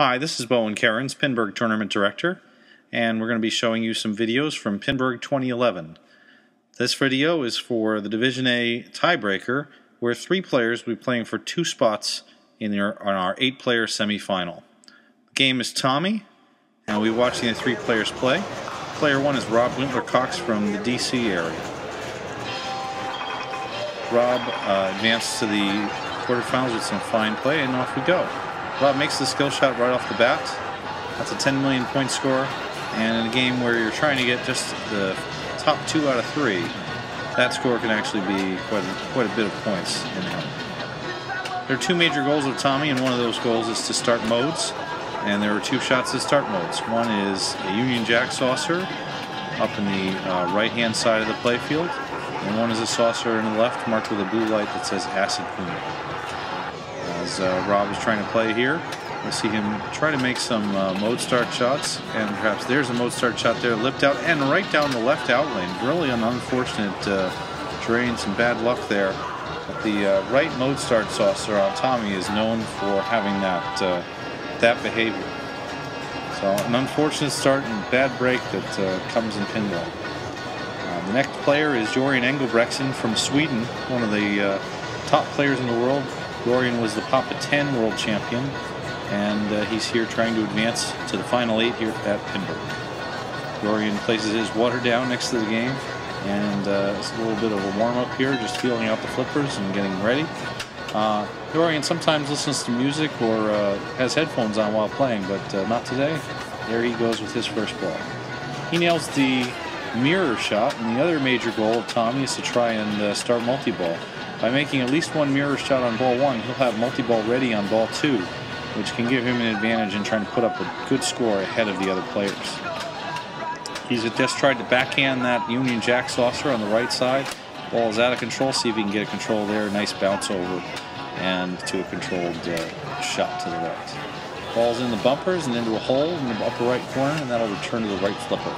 Hi, this is Bowen Cairns, Pinburgh Tournament Director, and we're going to be showing you some videos from Pinburgh 2011. This video is for the Division A tiebreaker, where 3 players will be playing for 2 spots on our 8-player semifinal. The game is Tommy, and we'll be watching the 3 players play. Player 1 is Winter Cox from the DC area. Rob advanced to the quarterfinals with some fine play, and off we go. Rob makes the skill shot right off the bat. That's a 10 million point score, and in a game where you're trying to get just the top 2 out of 3, that score can actually be quite a bit of points in him. There are 2 major goals of Tommy, and one of those goals is to start modes, and there are 2 shots to start modes. One is a Union Jack saucer up in the right-hand side of the playfield, and one is a saucer in the left marked with a blue light that says Acid Queen. As Rob is trying to play here, we'll see him try to make some mode start shots, and perhaps there's a mode start shot there, lipped out and right down the left out lane. Really an unfortunate drain, some bad luck there. But the right mode start saucer on Tommy is known for having that behavior. So an unfortunate start and bad break that comes in pinball. The next player is Jorian Engelbrektsson from Sweden, one of the top players in the world. Jorian was the PAPA 10 World Champion, and he's here trying to advance to the Final 8 here at Pinburgh. Jorian places his water down next to the game, and it's a little bit of a warm-up here, just feeling out the flippers and getting ready. Jorian sometimes listens to music or has headphones on while playing, but not today. There he goes with his first ball. He nails the mirror shot, and the other major goal of Tommy is to try and start multi-ball. By making at least one mirror shot on ball 1, he'll have multi-ball ready on ball 2, which can give him an advantage in trying to put up a good score ahead of the other players. He's just tried to backhand that Union Jack saucer on the right side. Ball is out of control. See if he can get a control there. Nice bounce over and to a controlled shot to the right. Ball's in the bumpers and into a hole in the upper right corner, and that'll return to the right flipper.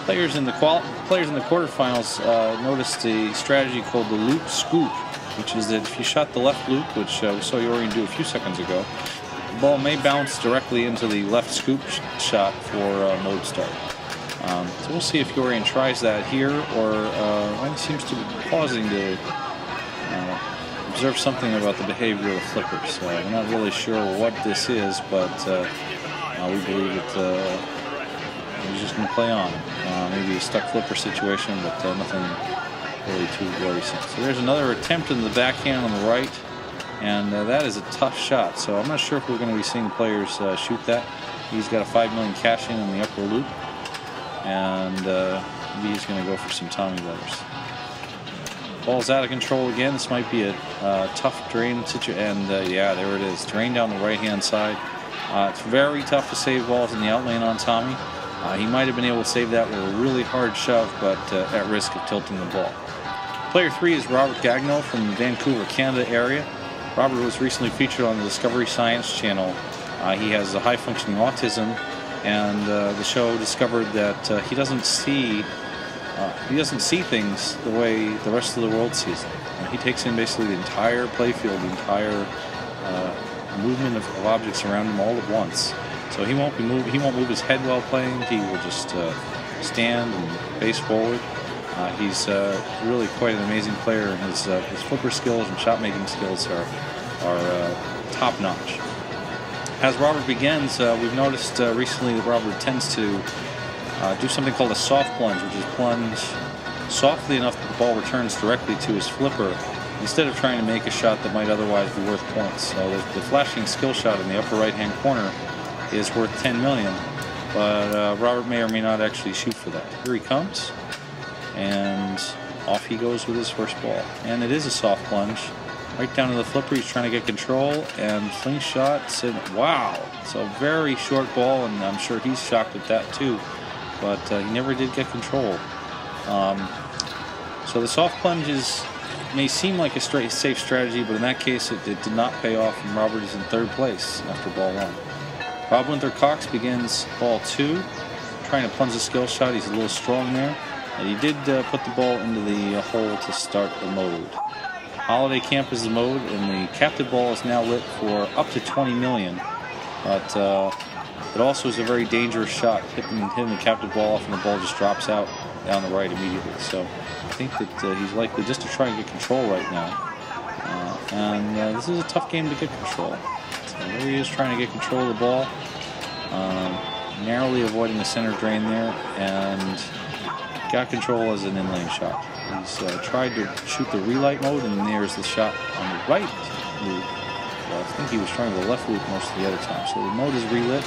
Players in the quarterfinals noticed a strategy called the loop scoop, which is that if you shot the left loop, which we saw Jorian do a few seconds ago, the ball may bounce directly into the left scoop shot for mode start. So we'll see if Jorian tries that here, or he seems to be pausing to observe something about the behavior of the flippers. We're not really sure what this is, but we believe that he's just going to play on. Maybe a stuck flipper situation, but nothing really too worrisome. So there's another attempt in the backhand on the right, and that is a tough shot. So I'm not sure if we're going to be seeing players shoot that. He's got a 5 million cash in on the upper loop, and maybe he's going to go for some Tommy letters. Ball's out of control again. This might be a tough drain situation, and yeah, there it is. Drain down the right-hand side. It's very tough to save balls in the out lane on Tommy. He might have been able to save that with a really hard shove, but at risk of tilting the ball. Player 3 is Robert Gagno from the Vancouver, Canada area. Robert was recently featured on the Discovery Science channel. He has a high-functioning autism, and the show discovered that he doesn't see things the way the rest of the world sees them. He takes in basically the entire playfield, the entire movement of objects around him all at once. So he won't move his head while playing. He will just stand and face forward. He's really quite an amazing player, and his flipper skills and shot making skills are top notch. As Robert begins, we've noticed recently that Robert tends to do something called a soft plunge, which is plunge softly enough that the ball returns directly to his flipper, instead of trying to make a shot that might otherwise be worth points. So the flashing skill shot in the upper right-hand corner is worth 10 million, but Robert may or may not actually shoot for that. Here he comes, and off he goes with his first ball. And it is a soft plunge, right down to the flipper. He's trying to get control, and fling shot, wow! It's a very short ball, and I'm sure he's shocked at that too, but he never did get control. So the soft plunges may seem like a safe strategy, but in that case it did not pay off, and Robert is in 3rd place after ball 1. Rob Winter Cox begins ball 2, trying to plunge a skill shot. He's a little strong there, and he did put the ball into the hole to start the mode. Holiday Camp is the mode, and the captive ball is now lit for up to 20 million. But it also is a very dangerous shot, hitting the captive ball off, and the ball just drops out down the right immediately. So I think that he's likely just to try and get control right now. This is a tough game to get control. So there he is trying to get control of the ball. Narrowly avoiding the center drain there, and got control as an inlane shot. He's tried to shoot the relight mode, and there's the shot on the right loop. Well, I think he was trying the left loop most of the other time. So the mode is relit.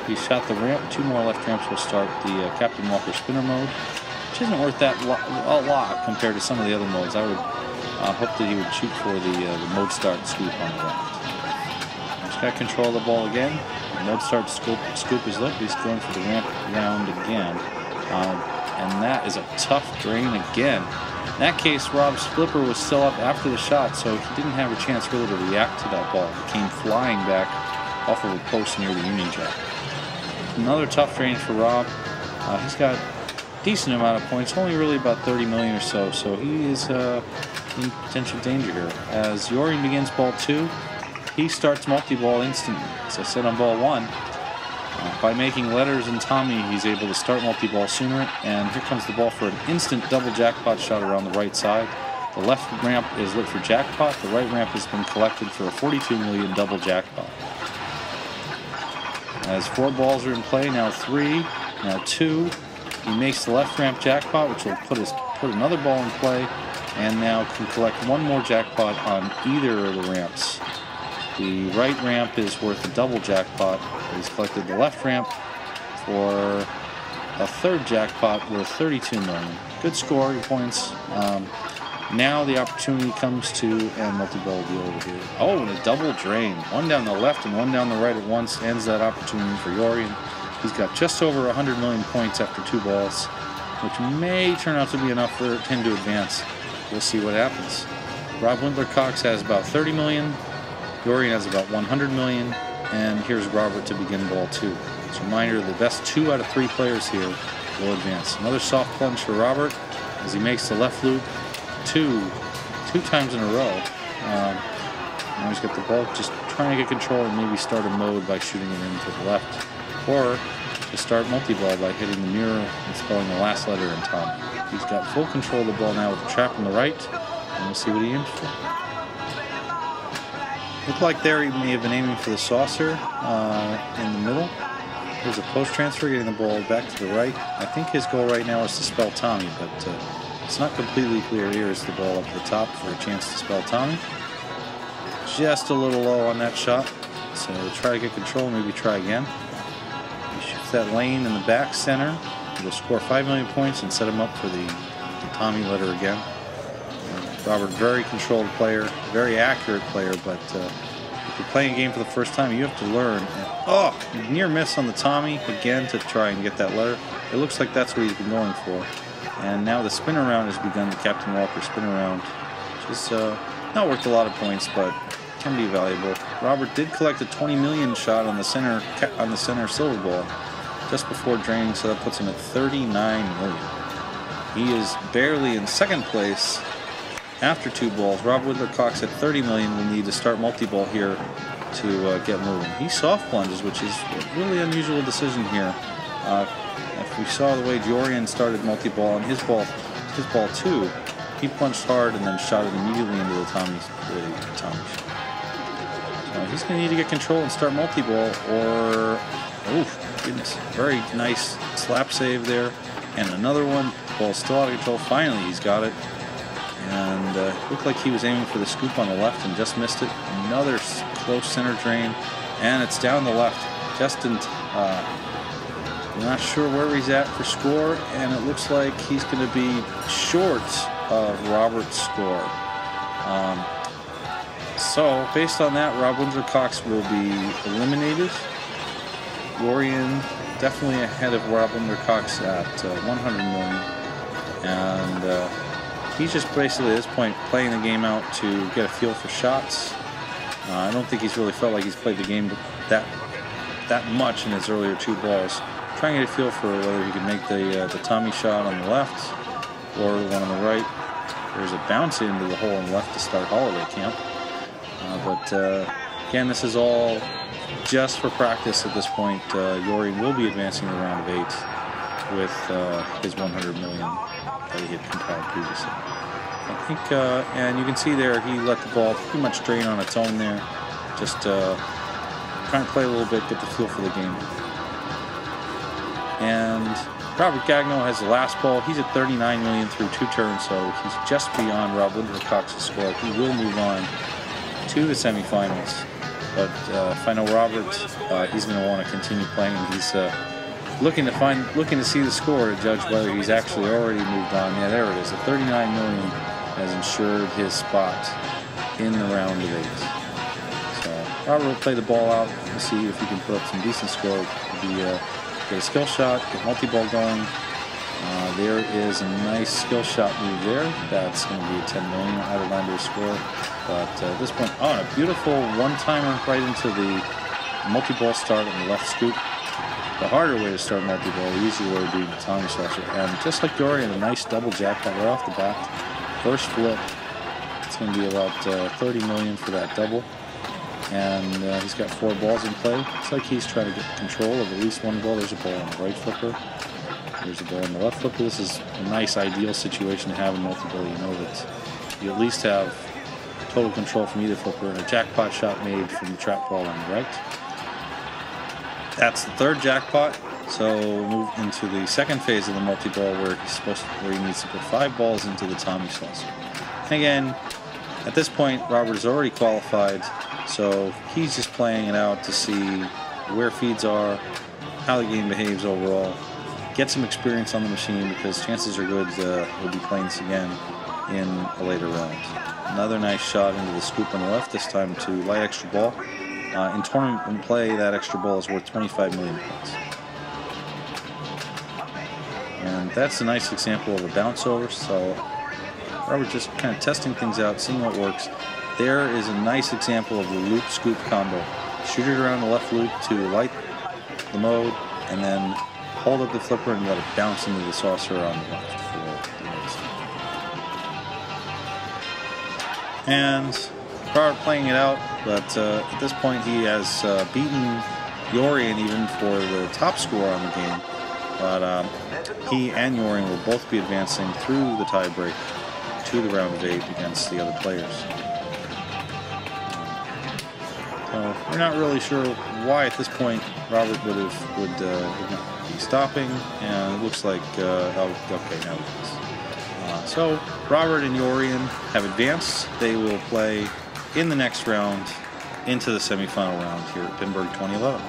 He shot the ramp. 2 more left ramps will start the Captain Walker spinner mode, which isn't worth that a lot compared to some of the other modes. I would hope that he would shoot for the mode start scoop on the left. He's got control of the ball again. The mode start scoop is lit. He's going for the ramp round again. And that is a tough drain again. In that case, Rob's flipper was still up after the shot, so he didn't have a chance really to react to that ball. It came flying back off of a post near the Union Jack. Another tough drain for Rob. He's got a decent amount of points, only really about 30 million or so, so he is in potential danger here. As Yorian begins ball 2, he starts multi-ball instantly. As I said on ball 1, by making letters and Tommy, he's able to start multi-ball sooner, and here comes the ball for an instant double jackpot shot around the right side. The left ramp is lit for jackpot. The right ramp has been collected for a 42 million double jackpot. As 4 balls are in play, now 3, now 2. He makes the left ramp jackpot, which will put another ball in play, and now can collect 1 more jackpot on either of the ramps. The right ramp is worth a double jackpot. He's collected the left ramp for a 3rd jackpot worth 32 million. Good score, points. Now the opportunity comes to end multi-ball deal over here. Oh, and a double drain. 1 down the left and 1 down the right at once ends that opportunity for Yorian. He's got just over 100 million points after 2 balls, which may turn out to be enough for him to advance. We'll see what happens. Rob Winter Cox has about 30 million. Yorian has about 100 million. And here's Robert to begin ball 2. It's a reminder, the best 2 out of 3 players here will advance. Another soft plunge for Robert as he makes the left loop two times in a row. Now he's got the ball, just trying to get control and maybe start a mode by shooting it into the left, or to start multi-ball by hitting the mirror and spelling the last letter in Tom. He's got full control of the ball now with the trap on the right, and we'll see what he aims for. Looked like there he may have been aiming for the saucer in the middle. There's a post transfer, getting the ball back to the right. I think his goal right now is to spell Tommy, but it's not completely clear. Here is the ball up at the top for a chance to spell Tommy. Just a little low on that shot, so try to get control, maybe try again. He shoots that lane in the back center. He'll score 5 million points and set him up for the Tommy letter again. Robert, very controlled player, very accurate player, but if you're playing a game for the first time, you have to learn. And, near miss on the Tommy again to try and get that letter. It looks like that's what he's been going for. And now the spin around has begun, the Captain Walker spin around, which is not worth a lot of points, but can be valuable. Robert did collect a 20 million shot on the center silver ball just before draining, so that puts him at 39 million. He is barely in second place after 2 balls. Rob Winter Cox at 30 million will need to start multi-ball here to get moving. He soft plunges, which is a really unusual decision here. If we saw the way Yorian started multi-ball on his ball 2, he plunged hard and then shot it immediately into the Tommy shot. So he's going to need to get control and start multi-ball, or goodness, very nice slap save there, and another one. Ball's still out of control. Finally, he's got it. And looked like he was aiming for the scoop on the left and just missed it. Another close center drain, and it's down the left. Justin, not sure where he's at for score, and it looks like he's going to be short of Robert's score. So, based on that, Rob Winter Cox will be eliminated. Yorian definitely ahead of Rob Winter Cox at 100 million. And he's just basically at this point playing the game out to get a feel for shots. I don't think he's really felt like he's played the game that much in his earlier 2 balls. Trying to get a feel for whether he can make the Tommy shot on the left or the one on the right. There's a bounce into the hole on the left to start holiday camp. Again, this is all just for practice at this point. Yorian will be advancing the round of 8 with his 100 million that he had compiled previously. I think, and you can see there, he let the ball pretty much drain on its own there. Just trying to play a little bit, get the feel for the game. And Robert Gagno has the last ball. He's at 39 million through 2 turns, so he's just beyond Winter Cox's score. He will move on to the semifinals. But if I know Robert, he's going to want to continue playing, and he's looking to see the score to judge whether he's actually already moved on. Yeah, there it is. The 39 million has ensured his spot in the round of 8. So Robert will play the ball out. We'll see if he can put up some decent score. Get a skill shot, get multi-ball going. There is a nice skill shot move there. That's going to be a 10 million out of line to score. But at this point, oh, and a beautiful one-timer right into the multi-ball start on the left scoop. The harder way to start multi-ball, the easier way to do the Tommy Saucer. And just like Dorian, a nice double jackpot right off the bat. First flip, it's going to be about 30 million for that double. And he's got 4 balls in play. It's like he's trying to get control of at least one ball. There's a ball on the right flipper. There's a ball on the left flipper. This is a nice, ideal situation to have in multi-ball. You know that you at least have total control from either flipper, and a jackpot shot made from the trap ball on the right. That's the 3rd jackpot. So we'll move into the 2nd phase of the multi-ball, where he needs to put 5 balls into the Tommy Saucer. And again, at this point, Robert is already qualified, so he's just playing it out to see where feeds are, how the game behaves overall, get some experience on the machine, because chances are good we'll be playing this again in a later round. Another nice shot into the scoop on the left, this time to light extra ball. In tournament play, that extra ball is worth 25 million points. And that's a nice example of a bounce over, so Robert just kind of testing things out, seeing what works. There is a nice example of the loop scoop combo. Shoot it around the left loop to light the mode, and then hold up the flipper and let it bounce into the saucer on the left for the next. And Robert playing it out, but at this point he has beaten Yorian even for the top score on the game. But he and Yorian will both be advancing through the tiebreak to the round of 8 against the other players. So we're not really sure why at this point Robert would not be stopping, and it looks like okay, now it is. So Robert and Yorian have advanced. They will play in the next round into the semifinal round here at Pinburgh 2011.